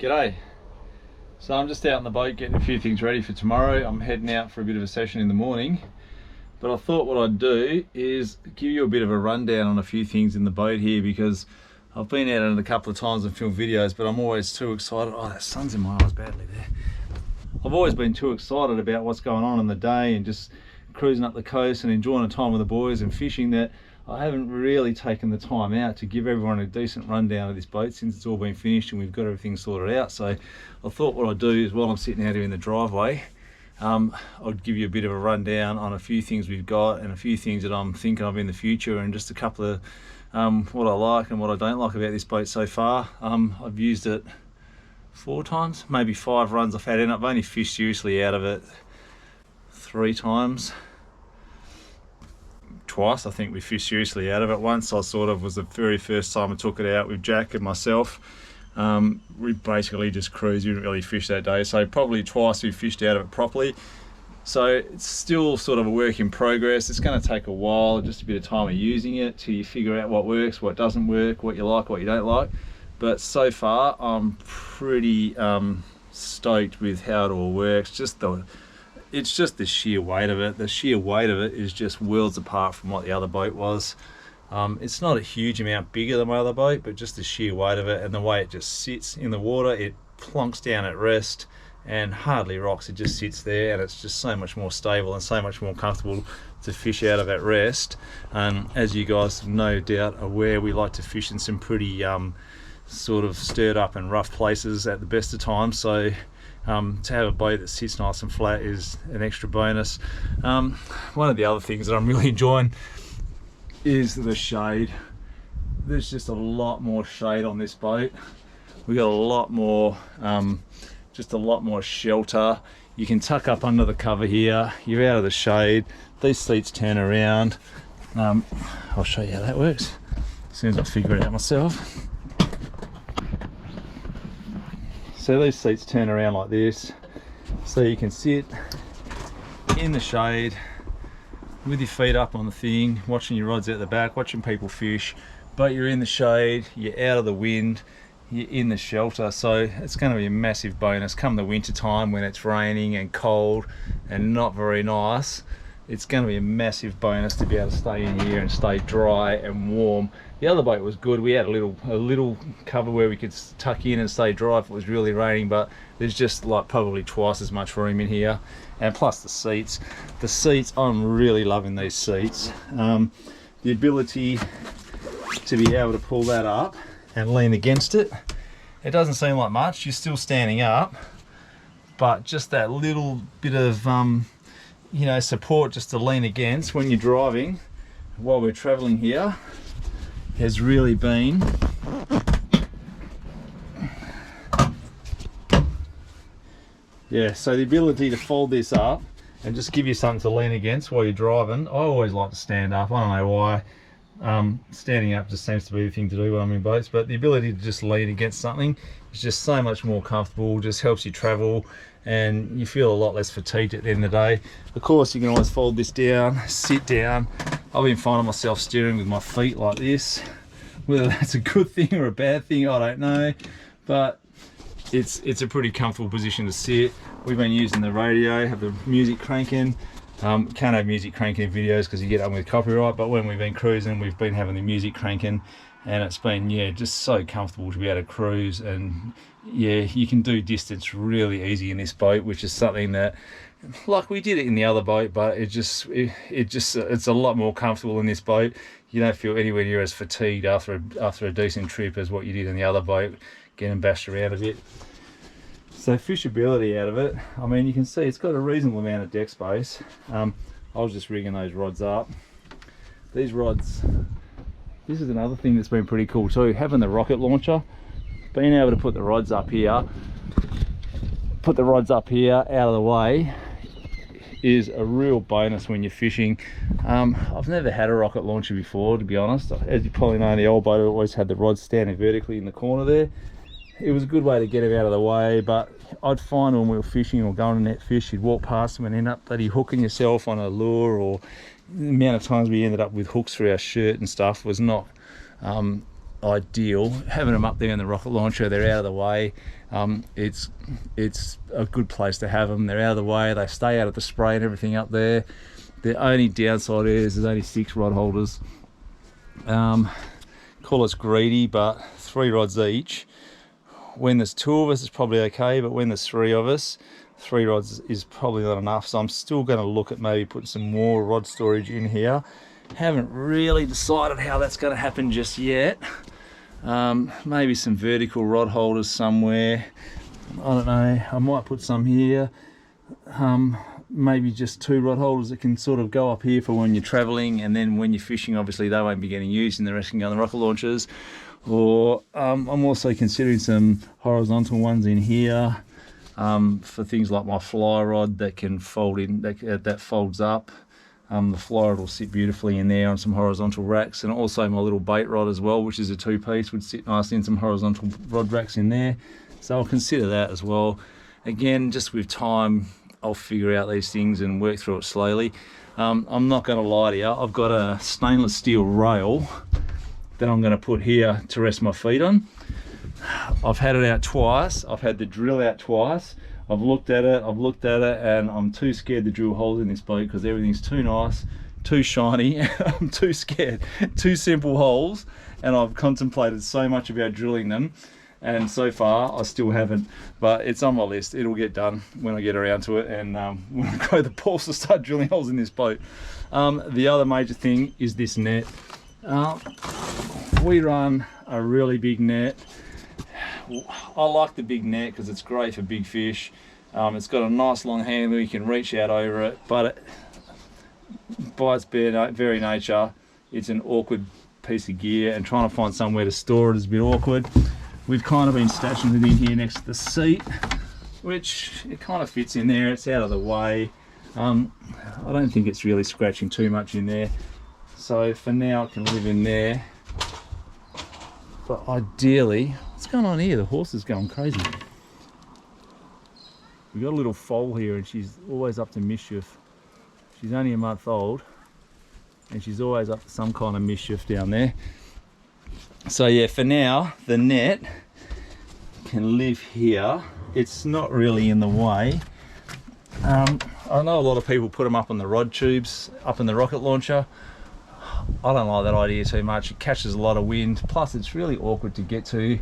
G'day. So I'm just out on the boat getting a few things ready for tomorrow. I'm heading out for a bit of a session in the morning, but I thought what I'd do is give you a bit of a rundown on a few things in the boat here, because I've been out in it a couple of times and filmed videos, but I'm always too excited. Oh, that sun's in my eyes badly there. I've always been too excited about what's going on in the day and just cruising up the coast and enjoying the time with the boys and fishing that I haven't really taken the time out to give everyone a decent rundown of this boat since it's all been finished and we've got everything sorted out. So I thought what I'd do is, while I'm sitting out here in the driveway, I'd give you a bit of a rundown on a few things we've got and a few things that I'm thinking of in the future, and just a couple of what I like and what I don't like about this boat so far. I've used it 4 times, maybe 5 runs I've had in it. I've only fished seriously out of it 3 times. Twice I think we fished seriously out of it. Once was the very first time I took it out with Jack and myself. We basically just cruised, we didn't really fish that day, so probably twice we fished out of it properly. So it's still sort of a work in progress. It's going to take a while, just a bit of time of using it till you figure out what works, what doesn't work, what you like, what you don't like. But so far I'm pretty stoked with how it all works. It's just the sheer weight of it. The sheer weight of it is just worlds apart from what the other boat was. It's not a huge amount bigger than my other boat, but just the sheer weight of it and the way it just sits in the water, it plonks down at rest and hardly rocks. It just sits there, and it's just so much more stable and so much more comfortable to fish out of at rest. As you guys no doubt are aware, we like to fish in some pretty sort of stirred up and rough places at the best of times, so to have a boat that sits nice and flat is an extra bonus. One of the other things that I'm really enjoying is the shade. There's just a lot more shade on this boat. We got a lot more just a lot more shelter. You can tuck up under the cover here, you're out of the shade. These seats turn around. I'll show you how that works as soon as I figure it out myself. So these seats turn around like this, so you can sit in the shade with your feet up on the thing, watching your rods out the back, watching people fish, but you're in the shade, you're out of the wind, you're in the shelter. So it's going to be a massive bonus come the winter time when it's raining and cold and not very nice. It's going to be a massive bonus to be able to stay in here and stay dry and warm. The other boat was good. We had a little cover where we could tuck in and stay dry if it was really raining, but there's just like probably twice as much room in here. And plus the seats. The seats, I'm really loving these seats. The ability to be able to pull that up and lean against it. It doesn't seem like much, you're still standing up, but just that little bit of support just to lean against when you're driving while we're traveling here has really been so the ability to fold this up and just give you something to lean against while you're driving. I always like to stand up, I don't know why. Standing up just seems to be the thing to do when I'm in boats, but the ability to just lean against something is just so much more comfortable, just helps you travel and you feel a lot less fatigued at the end of the day. Of course you can always fold this down, sit down. I've been finding myself steering with my feet like this. Whether that's a good thing or a bad thing, I don't know, but it's a pretty comfortable position to sit. We've been using the radio, have the music cranking. Can't have music cranking in videos because you get up with copyright, but when we've been cruising we've been having the music cranking, and it's been just so comfortable to be able to cruise. And you can do distance really easy in this boat, which is something that, like, we did it in the other boat, but it's a lot more comfortable in this boat. You don't feel anywhere near as fatigued after a decent trip as what you did in the other boat, getting bashed around a bit. So fishability out of it, I mean, you can see it's got a reasonable amount of deck space. I was just rigging those rods up. These rods, this is another thing that's been pretty cool too, having the rocket launcher, being able to put the rods up here out of the way is a real bonus when you're fishing. I've never had a rocket launcher before, to be honest. As you probably know, in the old boat I always had the rods standing vertically in the corner there. It was a good way to get him out of the way, but I'd find when we were fishing or going to net fish, you'd walk past them and end up bloody hooking yourself on a lure, or the amount of times we ended up with hooks through our shirt and stuff was not ideal. Having them up there in the rocket launcher, they're out of the way. It's a good place to have them. They're out of the way, they stay out of the spray and everything up there. The only downside is there's only 6 rod holders. Call us greedy, but 3 rods each. When there's 2 of us, it's probably okay, but when there's 3 of us, 3 rods is probably not enough. So I'm still going to look at maybe putting some more rod storage in here. Haven't really decided how that's going to happen just yet. Maybe some vertical rod holders somewhere. I don't know, I might put some here. Maybe just 2 rod holders that can sort of go up here for when you're traveling, and then when you're fishing, obviously they won't be getting used and the rest can go on the rocket launchers. Or I'm also considering some horizontal ones in here for things like my fly rod that can fold in, that folds up. The fly rod will sit beautifully in there on some horizontal racks, and also my little bait rod as well, which is a 2-piece, would sit nicely in some horizontal rod racks in there. So I'll consider that as well. Again, just with time, I'll figure out these things and work through it slowly. I'm not going to lie to you, I've got a stainless steel rail that I'm going to put here to rest my feet on. I've had it out twice. I've had the drill out twice. I've looked at it, and I'm too scared to drill holes in this boat because everything's too nice, too shiny. I'm too scared. 2 simple holes, and I've contemplated so much about drilling them, and so far I still haven't, but it's on my list. It'll get done when I get around to it, and when I grow the balls to start drilling holes in this boat. The other major thing is this net. We run a really big net. I like the big net because it's great for big fish. It's got a nice long handle, you can reach out over it, but by its very nature, it's an awkward piece of gear, and trying to find somewhere to store it is a bit awkward. We've kind of been stashing it in here next to the seat, which it kind of fits in there, it's out of the way. I don't think it's really scratching too much in there. So for now it can live in there. But ideally, what's going on here? The horse is going crazy. We've got a little foal here and she's always up to mischief. She's only a month old and she's always up to some kind of mischief down there. So yeah, for now, the net can live here. It's not really in the way. I know a lot of people put them up on the rod tubes, up in the rocket launcher. I don't like that idea too much. It catches a lot of wind, plus it's really awkward to get to.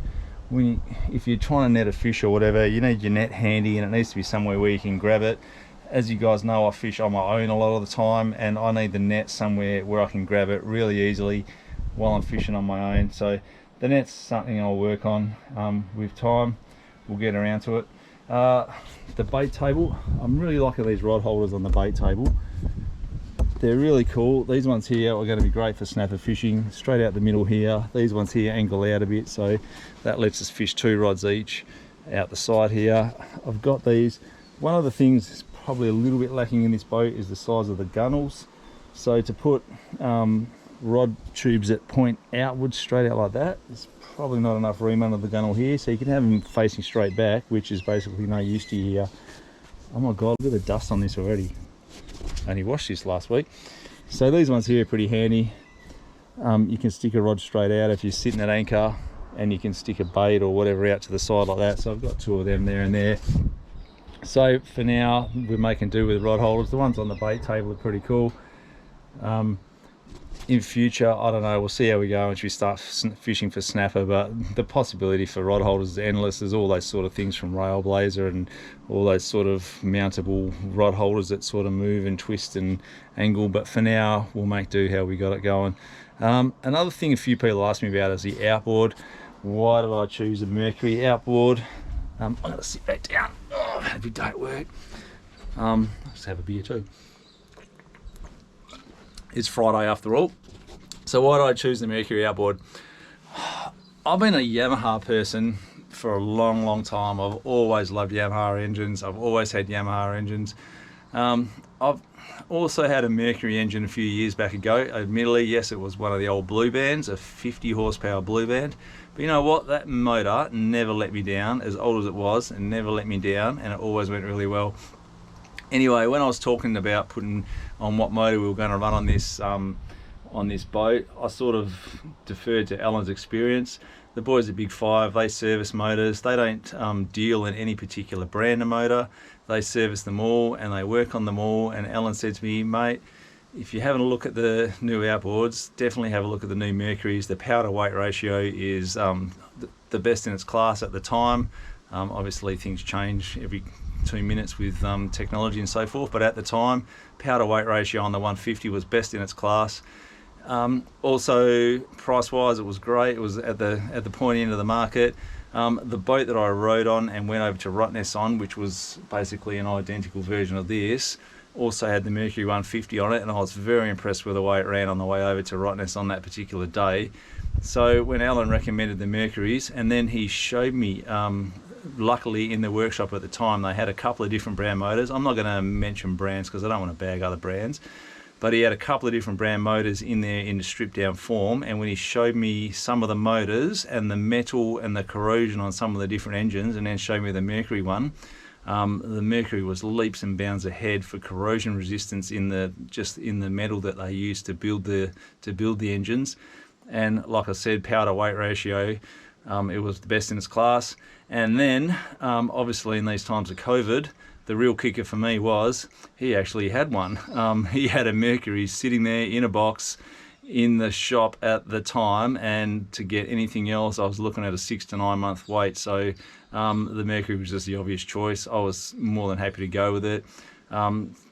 If you're trying to net a fish or whatever, you need your net handy and it needs to be somewhere where you can grab it. As you guys know, I fish on my own a lot of the time, and I need the net somewhere where I can grab it really easily while I'm fishing on my own. So the net's something I'll work on with time. We'll get around to it. The bait table, I'm really liking these rod holders on the bait table. They're really cool. These ones here are going to be great for snapper fishing, straight out the middle here. These ones here angle out a bit, so that lets us fish 2 rods each out the side here. I've got these. One of the things that's probably a little bit lacking in this boat is the size of the gunnels. So to put rod tubes that point outwards straight out like that, there's probably not enough room under the gunnel here, so you can have them facing straight back, which is basically no use to you here. Oh my god, look at the dust on this already. Only washed this last week. So these ones here are pretty handy. You can stick a rod straight out if you're sitting at anchor, and you can stick a bait or whatever out to the side like that. So I've got 2 of them there and there. So for now we're making do with rod holders. The ones on the bait table are pretty cool. In future, I don't know, we'll see how we go once we start fishing for snapper, but the possibility for rod holders is endless. There's all those sort of things from Railblazer and all those sort of mountable rod holders that sort of move and twist and angle, but for now we'll make do how we got it going. Another thing a few people ask me about is the outboard. Why did I choose a Mercury outboard? I'm gonna sit back down. Oh, if it don't work, I'll just have a beer too. It's Friday after all. So why did I choose the Mercury outboard? I've been a Yamaha person for a long time. I've always loved Yamaha engines. I've always had Yamaha engines. I've also had a Mercury engine a few years back ago. Admittedly, yes, it was one of the old Blue Bands, a 50 horsepower Blue Band. But you know what? That motor never let me down, as old as it was, and never let me down, and it always went really well. Anyway, when I was talking about putting on what motor we were going to run on this, on this boat. I sort of deferred to Alan's experience. The boys at Big Five, they service motors. They don't deal in any particular brand of motor. They service them all and they work on them all. And Alan said to me, mate, if you're having a look at the new outboards, definitely have a look at the new Mercuries. The power to weight ratio is the best in its class at the time. Obviously things change every 2 minutes with technology and so forth, but at the time, power to weight ratio on the 150 was best in its class. Also, price-wise, it was great. It was at the pointy end of the market. The boat that I rode on and went over to Rottnest on, which was basically an identical version of this, also had the Mercury 150 on it, and I was very impressed with the way it ran on the way over to Rottnest on that particular day. So when Alan recommended the Mercuries, and then he showed me, luckily in the workshop at the time, they had a couple of different brand motors. I'm not going to mention brands because I don't want to bag other brands, but he had a couple of different brand motors in there in the stripped down form, and when he showed me some of the motors and the metal and the corrosion on some of the different engines, and then showed me the Mercury one, the Mercury was leaps and bounds ahead for corrosion resistance in the metal that they used to build the engines. And like I said, power to weight ratio, it was the best in its class. And then obviously in these times of COVID, the real kicker for me was he actually had one. He had a Mercury sitting there in a box in the shop at the time, and to get anything else I was looking at a 6 to 9 month wait. So the Mercury was just the obvious choice. I was more than happy to go with it.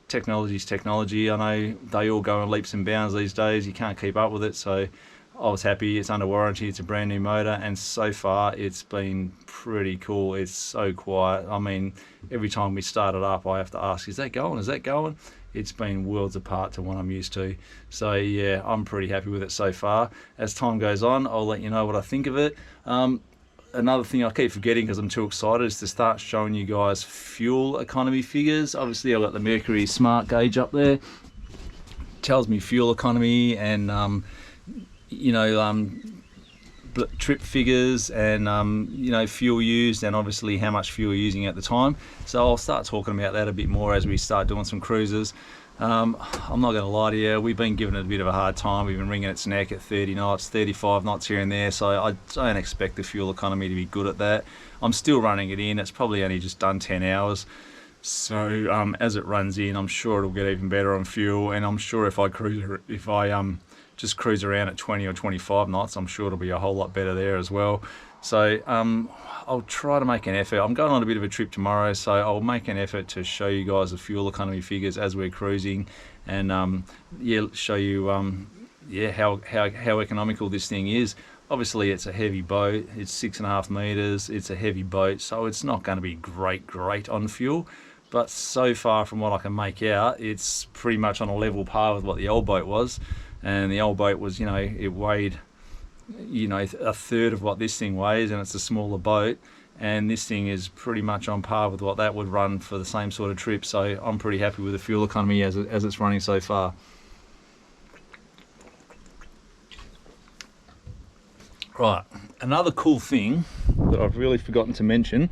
Technology's technology. I know they all go in leaps and bounds these days. You can't keep up with it, so I was happy. It's under warranty. It's a brand new motor, and so far it's been pretty cool. It's so quiet. I mean, every time we start it up, I have to ask, is that going? Is that going? It's been worlds apart to what I'm used to. So yeah, I'm pretty happy with it so far. As time goes on, I'll let you know what I think of it. Another thing I keep forgetting because I'm too excited is to start showing you guys fuel economy figures. Obviously I've got the Mercury smart gauge up there. Tells me fuel economy and trip figures and fuel used, and obviously how much fuel you're using at the time. So I'll start talking about that a bit more as we start doing some cruises. I'm not going to lie to you, we've been giving it a bit of a hard time. We've been wringing its neck at 30 knots, 35 knots here and there, so I don't expect the fuel economy to be good at that. I'm still running it in. It's probably only just done 10 hours. So as it runs in, I'm sure it'll get even better on fuel, and I'm sure if I just cruise around at 20 or 25 knots, I'm sure it'll be a whole lot better there as well. So I'll try to make an effort. I'm going on a bit of a trip tomorrow, so I'll make an effort to show you guys the fuel economy figures as we're cruising, and show you how economical this thing is. Obviously it's a heavy boat, it's 6.5 meters, it's a heavy boat, so it's not going to be great on fuel, but so far from what I can make out, it's pretty much on a level par with what the old boat was. And the old boat was, it weighed, a third of what this thing weighs, and it's a smaller boat. And this thing is pretty much on par with what that would run for the same sort of trip. So I'm pretty happy with the fuel economy as it's running so far. Right, another cool thing that I've really forgotten to mention.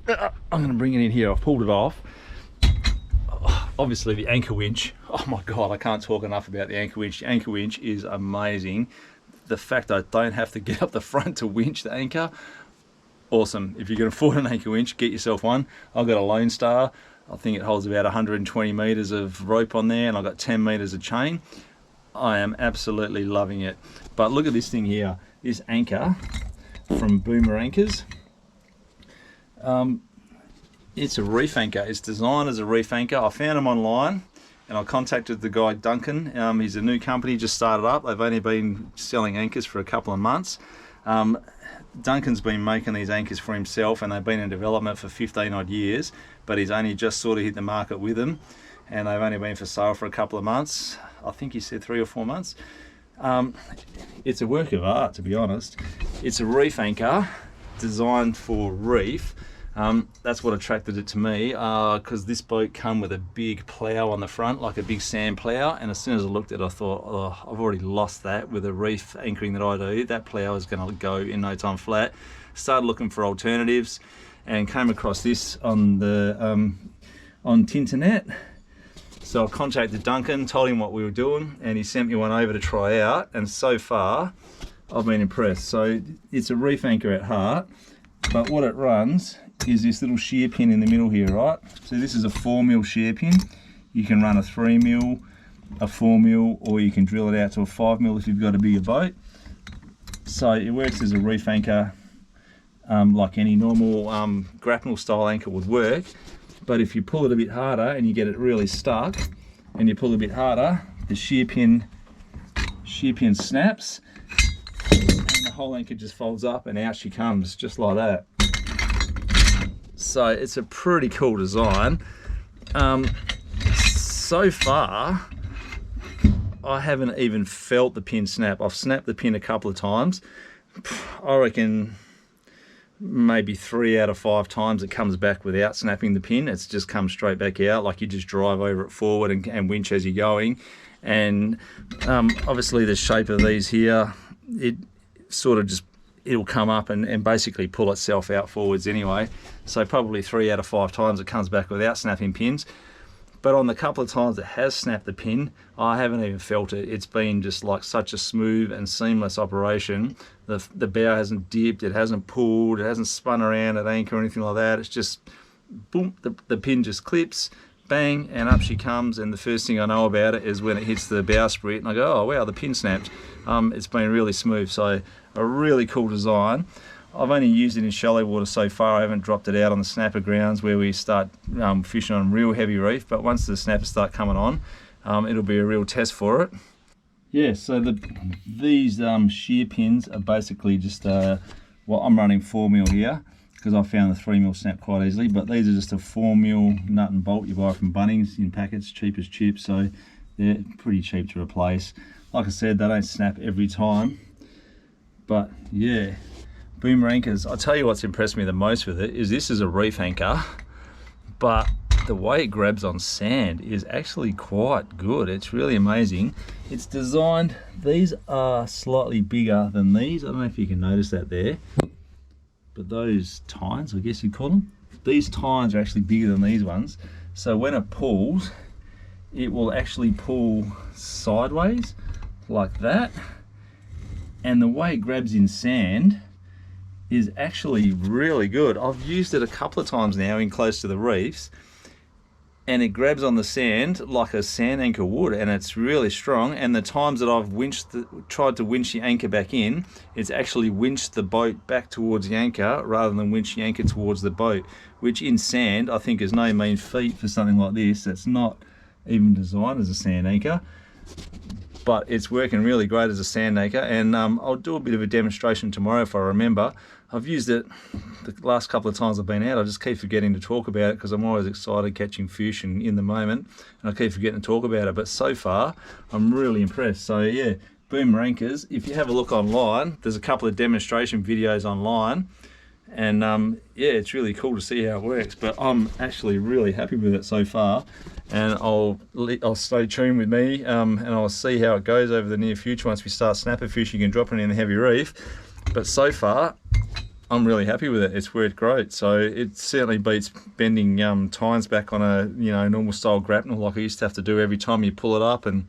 I'm going to bring it in here. I've pulled it off. Obviously the anchor winch. Oh my god, I can't talk enough about the anchor winch. The anchor winch is amazing. The fact I don't have to get up the front to winch the anchor, awesome. If you can afford an anchor winch, get yourself one. I've got a Lone Star. I think it holds about 120 meters of rope on there, and I've got 10 meters of chain. I am absolutely loving it. But look at this thing here, this anchor from Boomer Anchors. It's a reef anchor. It's designed as a reef anchor. I found them online, and I contacted the guy Duncan. He's a new company, just started up. They've only been selling anchors for a couple of months. Duncan's been making these anchors for himself, and they've been in development for 15 odd years, but he's only just sort of hit the market with them, and they've only been for sale for a couple of months. I think he said 3 or 4 months. It's a work of art, to be honest. It's a reef anchor designed for reef. That's what attracted it to me, because this boat come with a big plough on the front, like a big sand plough, and as soon as I looked at it, I thought, oh, I've already lost that with the reef anchoring that I do. That plough is going to go in no time flat. Started looking for alternatives and came across this on the on Tinternet. So I contacted Duncan, told him what we were doing, and he sent me one over to try out, and so far I've been impressed. So it's a reef anchor at heart, but what it runs is this little shear pin in the middle here, right? So this is a 4mm shear pin. You can run a 3mm, a 4mm, or you can drill it out to a 5mm if you've got a bigger boat. So it works as a reef anchor like any normal grapnel style anchor would work. But if you pull it a bit harder and you get it really stuck, and you pull a bit harder, the shear pin snaps, and the whole anchor just folds up, and out she comes, just like that. So it's a pretty cool design. So far, I haven't even felt the pin snap. I've snapped the pin a couple of times. I reckon maybe 3 out of 5 times it comes back without snapping the pin. It's just comes straight back out, like you just drive over it forward and winch as you're going. And obviously the shape of these here, it sort of just, it'll come up and basically pull itself out forwards anyway. So probably 3 out of 5 times it comes back without snapping pins. But on the couple of times it has snapped the pin, I haven't even felt it. It's been just like such a smooth and seamless operation. The bow hasn't dipped, it hasn't pulled, it hasn't spun around at anchor or anything like that. It's just, boom, the pin just clips, bang, and up she comes. And the first thing I know about it is when it hits the bowsprit, and I go, oh wow, the pin snapped. It's been really smooth, so a really cool design. I've only used it in shallow water so far. I haven't dropped it out on the snapper grounds where we start fishing on real heavy reef, but once the snappers start coming on, it'll be a real test for it. Yeah, so these shear pins are basically just, well, I'm running 4mm here because I found the 3mm snap quite easily, but these are just a 4mm nut and bolt you buy from Bunnings in packets, cheap as chips, so they're pretty cheap to replace. Like I said, they don't snap every time, but yeah. Boom anchors, I'll tell you what's impressed me the most with it is this is a reef anchor, but the way it grabs on sand is actually quite good. It's really amazing. It's designed, these are slightly bigger than these. I don't know if you can notice that there, but those tines, I guess you'd call them, these tines are actually bigger than these ones. So when it pulls, it will actually pull sideways like that. And the way it grabs in sand is actually really good. I've used it a couple of times now in close to the reefs, and it grabs on the sand like a sand anchor would, and it's really strong. And the times that I've tried to winch the anchor back in, it's actually winched the boat back towards the anchor rather than winch the anchor towards the boat, which in sand I think is no mean feat for something like this. It's not even designed as a sand anchor, but it's working really great as a sand anchor. And I'll do a bit of a demonstration tomorrow if I remember. I've used it the last couple of times I've been out. I just keep forgetting to talk about it because I'm always excited catching fish and in the moment, and I keep forgetting to talk about it. But so far, I'm really impressed. So yeah, boom anchors. If you have a look online, there's a couple of demonstration videos online, and yeah, it's really cool to see how it works. But I'm actually really happy with it so far, and I'll stay tuned with me, and I'll see how it goes over the near future. Once we start snapper fishing and dropping in the heavy reef. But so far, I'm really happy with it. It's worked great. So it certainly beats bending tines back on a normal style grapnel like I used to have to do every time you pull it up. And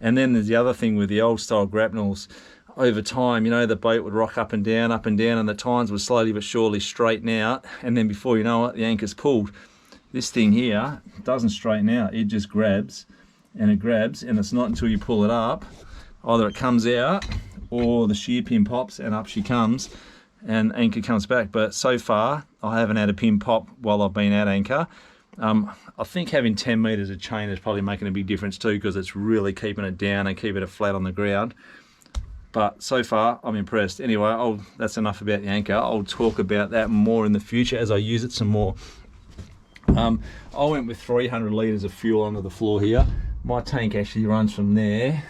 then there's the other thing with the old style grapnels. Over time, the boat would rock up and down, and the tines would slowly but surely straighten out. And then before you know it, the anchor's pulled. This thing here doesn't straighten out. It just grabs, and it's not until you pull it up, either it comes out or the shear pin pops and up she comes and anchor comes back. But so far I haven't had a pin pop while I've been at anchor. I think having 10 meters of chain is probably making a big difference too, because it's really keeping it down and keeping it flat on the ground. But so far I'm impressed. Anyway, that's enough about the anchor. I'll talk about that more in the future as I use it some more. I went with 300 litres of fuel under the floor here. My tank actually runs from there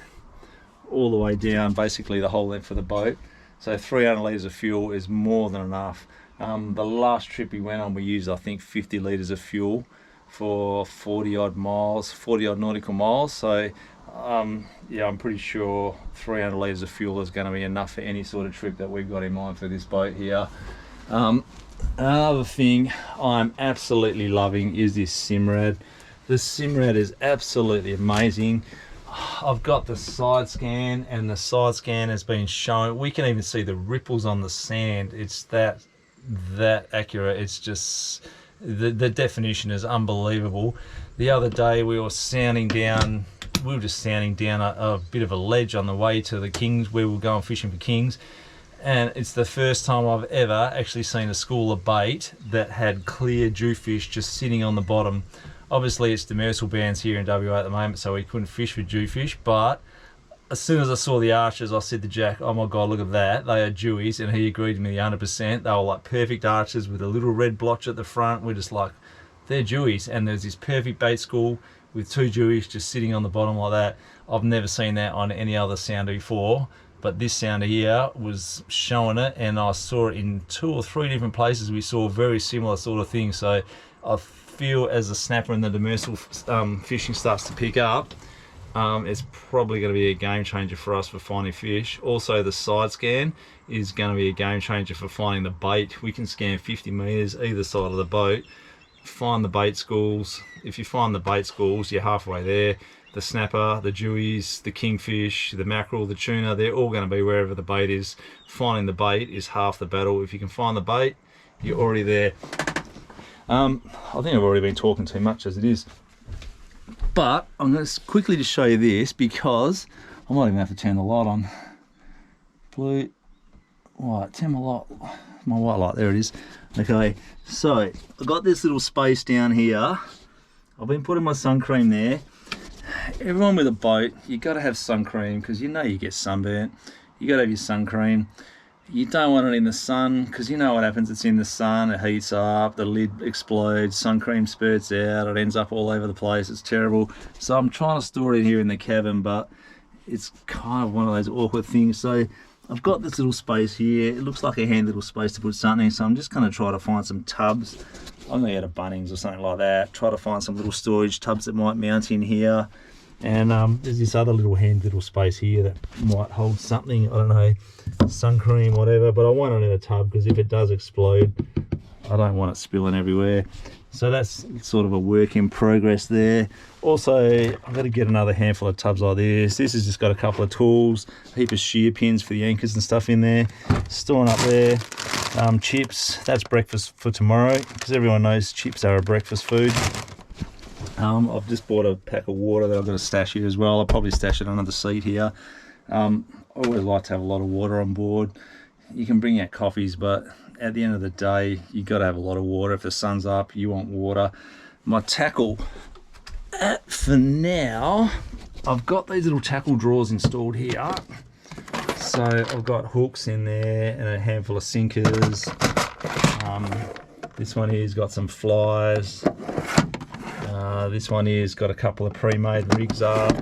all the way down, basically the whole length of the boat. So 300 litres of fuel is more than enough. The last trip we went on, we used I think 50 litres of fuel for 40 odd nautical miles. So yeah, I'm pretty sure 300 litres of fuel is going to be enough for any sort of trip that we've got in mind for this boat here. Another thing I'm absolutely loving is this Simrad. The Simrad is absolutely amazing. I've got the side scan, and the side scan has been shown. We can even see the ripples on the sand. It's that accurate. It's just the definition is unbelievable. The other day we were just sounding down a bit of a ledge on the way to the Kings, where we were going fishing for Kings, and it's the first time I've ever actually seen a school of bait that had clear jewfish just sitting on the bottom. Obviously it's demersal bans here in WA at the moment, so we couldn't fish for jewfish, but as soon as I saw the arches, I said to Jack, oh my God, look at that, they are dewies, and he agreed with me 100%. They were like perfect arches with a little red blotch at the front. We're just like, they're dewies, and there's this perfect bait school with 2 dewies just sitting on the bottom like that. I've never seen that on any other sounder before, but this sounder here was showing it, and I saw it in 2 or 3 different places. We saw very similar sort of things, so I feel as the snapper and the demersal fishing starts to pick up, it's probably going to be a game changer for us for finding fish. Also, the side scan is going to be a game changer for finding the bait. We can scan 50 meters either side of the boat, find the bait schools. If you find the bait schools, you're halfway there. The snapper, the dewies, the kingfish, the mackerel, the tuna, they're all going to be wherever the bait is. Finding the bait is half the battle. If you can find the bait, you're already there. I think I've already been talking too much as it is, but I'm going to quickly just show you this, because I might even have to turn the light on. Blue, white, turn my white light, there it is. Okay, so I've got this little space down here. I've been putting my sun cream there. Everyone with a boat, you got to have sun cream, because you know you get sunburnt. You got to have your sun cream. You don't want it in the sun, because you know what happens. It's in the sun, it heats up, the lid explodes, sun cream spurts out, it ends up all over the place. It's terrible. So I'm trying to store it here in the cabin, but it's kind of one of those awkward things. So I've got this little space here. It looks like a handy little space to put something, so I'm just going to try to find some tubs. I'm going to go to Bunnings or something like that, try to find some little storage tubs that might mount in here. And there's this other little space here that might hold something, I don't know, sun cream, whatever, but I want it in a tub, because if it does explode, I don't want it spilling everywhere. So that's sort of a work in progress there. Also, I've got to get another handful of tubs like this. This has just got a couple of tools, a heap of shear pins for the anchors and stuff in there. Storing up there. Chips, that's breakfast for tomorrow, because everyone knows chips are a breakfast food. I've just bought a pack of water that I've got to stash here as well. I'll probably stash it under the seat here. I always like to have a lot of water on board. You can bring out coffees, but at the end of the day, you got to have a lot of water. If the sun's up, you want water. My tackle, for now, I've got these little tackle drawers installed here. So I've got hooks in there and a handful of sinkers. This one here's got some flies. This one here's got a couple of pre-made rigs up.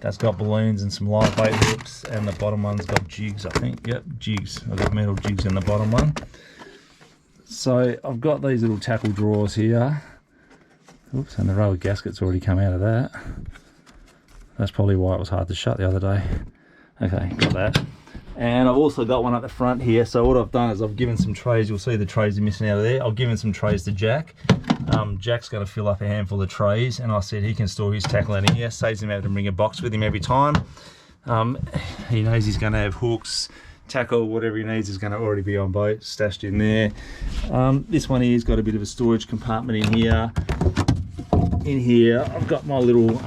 That's got balloons and some live bait hooks, and the bottom one's got jigs, I think. Yep, jigs. I've got metal jigs in the bottom one. So I've got these little tackle drawers here. Oops, and the rubber gasket's already come out of that. That's probably why it was hard to shut the other day. Okay, got that. And I've also got one at the front here. So what I've done is I've given some trays. You'll see the trays are missing out of there. I've given some trays to Jack. Jack's going to fill up a handful of trays, and I said he can store his tackle in here. Saves him having to bring a box with him every time. He knows he's going to have hooks, tackle, whatever he needs is going to already be on boat, stashed in there. This one here's got a bit of a storage compartment in here. In here, I've got my little.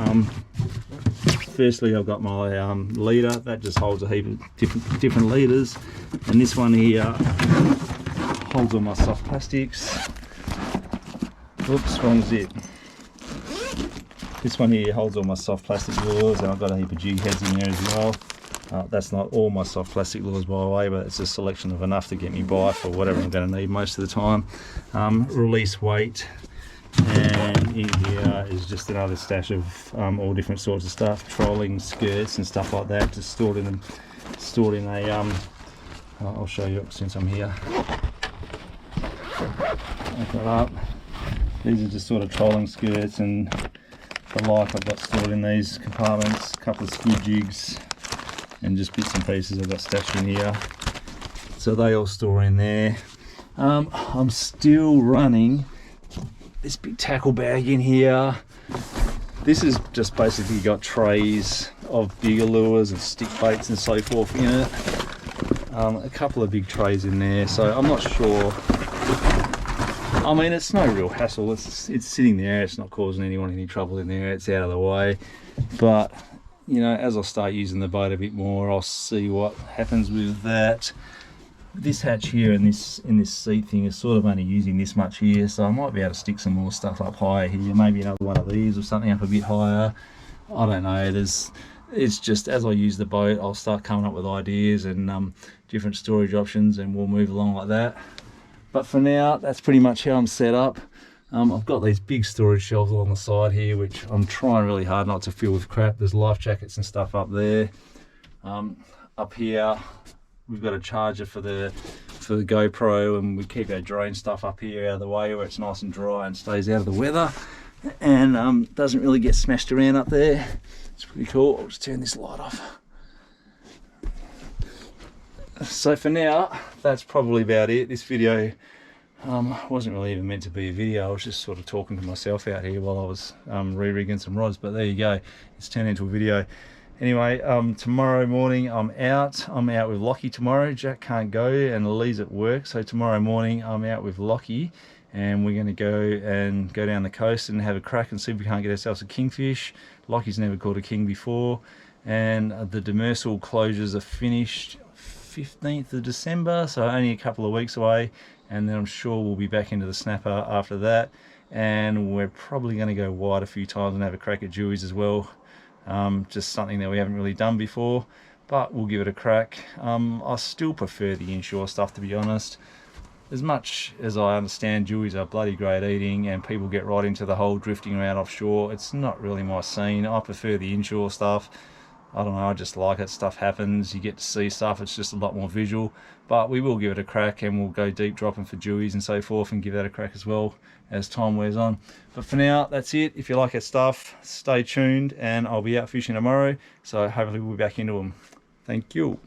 Firstly, I've got my leader that just holds a heap of different leaders, and this one here holds all my soft plastics. Oops, wrong zip. This one here holds all my soft plastic lures, and I've got a heap of jig heads in there as well. That's not all my soft plastic lures, by the way, but it's a selection of enough to get me by for whatever I'm going to need most of the time. Release weight, and in here is just another stash of all different sorts of stuff, trolling, skirts, and stuff like that, just stored in a. I'll show you since I'm here. Open it up. These are just sort of trolling skirts and the like I've got stored in these compartments, a couple of squid jigs and just bits and pieces I've got stashed in here. So they all store in there. I'm still running this big tackle bag in here. This is just basically got trays of bigger lures and stick baits and so forth in it. A couple of big trays in there, so I'm not sure. I mean, it's no real hassle. It's sitting there. It's not causing anyone any trouble in there. It's out of the way. But you know, as I start using the boat a bit more, I'll see what happens with that. This hatch here and in this seat thing is sort of only using this much here, so I might be able to stick some more stuff up higher here. Maybe another one of these or something up a bit higher. I don't know. It's just as I use the boat, I'll start coming up with ideas and different storage options, and we'll move along like that. But for now, that's pretty much how I'm set up. I've got these big storage shelves along the side here, which I'm trying really hard not to fill with crap. There's life jackets and stuff up there. Up here, we've got a charger for the GoPro, and we keep our drone stuff up here out of the way where it's nice and dry and stays out of the weather, and doesn't really get smashed around up there. It's pretty cool. I'll just turn this light off. So for now, that's probably about it. This video wasn't really even meant to be a video. I was just sort of talking to myself out here while I was re-rigging some rods, but there you go. It's turned into a video. Anyway, tomorrow morning I'm out with Lockie tomorrow. Jack can't go and Lee's at work, so tomorrow morning I'm out with Lockie, and we're going to go down the coast and have a crack and see if we can't get ourselves a kingfish. Lockie's never caught a king before, and the demersal closures are finished 15th of December, so only a couple of weeks away, and then I'm sure we'll be back into the snapper after that, and we're probably going to go wide a few times and have a crack at dewies as well. Just something that we haven't really done before, but we'll give it a crack. I still prefer the inshore stuff, to be honest. As much as I understand dewies are bloody great eating and people get right into the whole drifting around offshore, it's not really my scene. I prefer the inshore stuff. I don't know, I just like it. Stuff happens, you get to see stuff, it's just a lot more visual. But we will give it a crack, and we'll go deep dropping for dewies and so forth and give that a crack as well as time wears on. But for now, that's it. If you like our stuff, stay tuned, and I'll be out fishing tomorrow, so hopefully we'll be back into them. Thank you.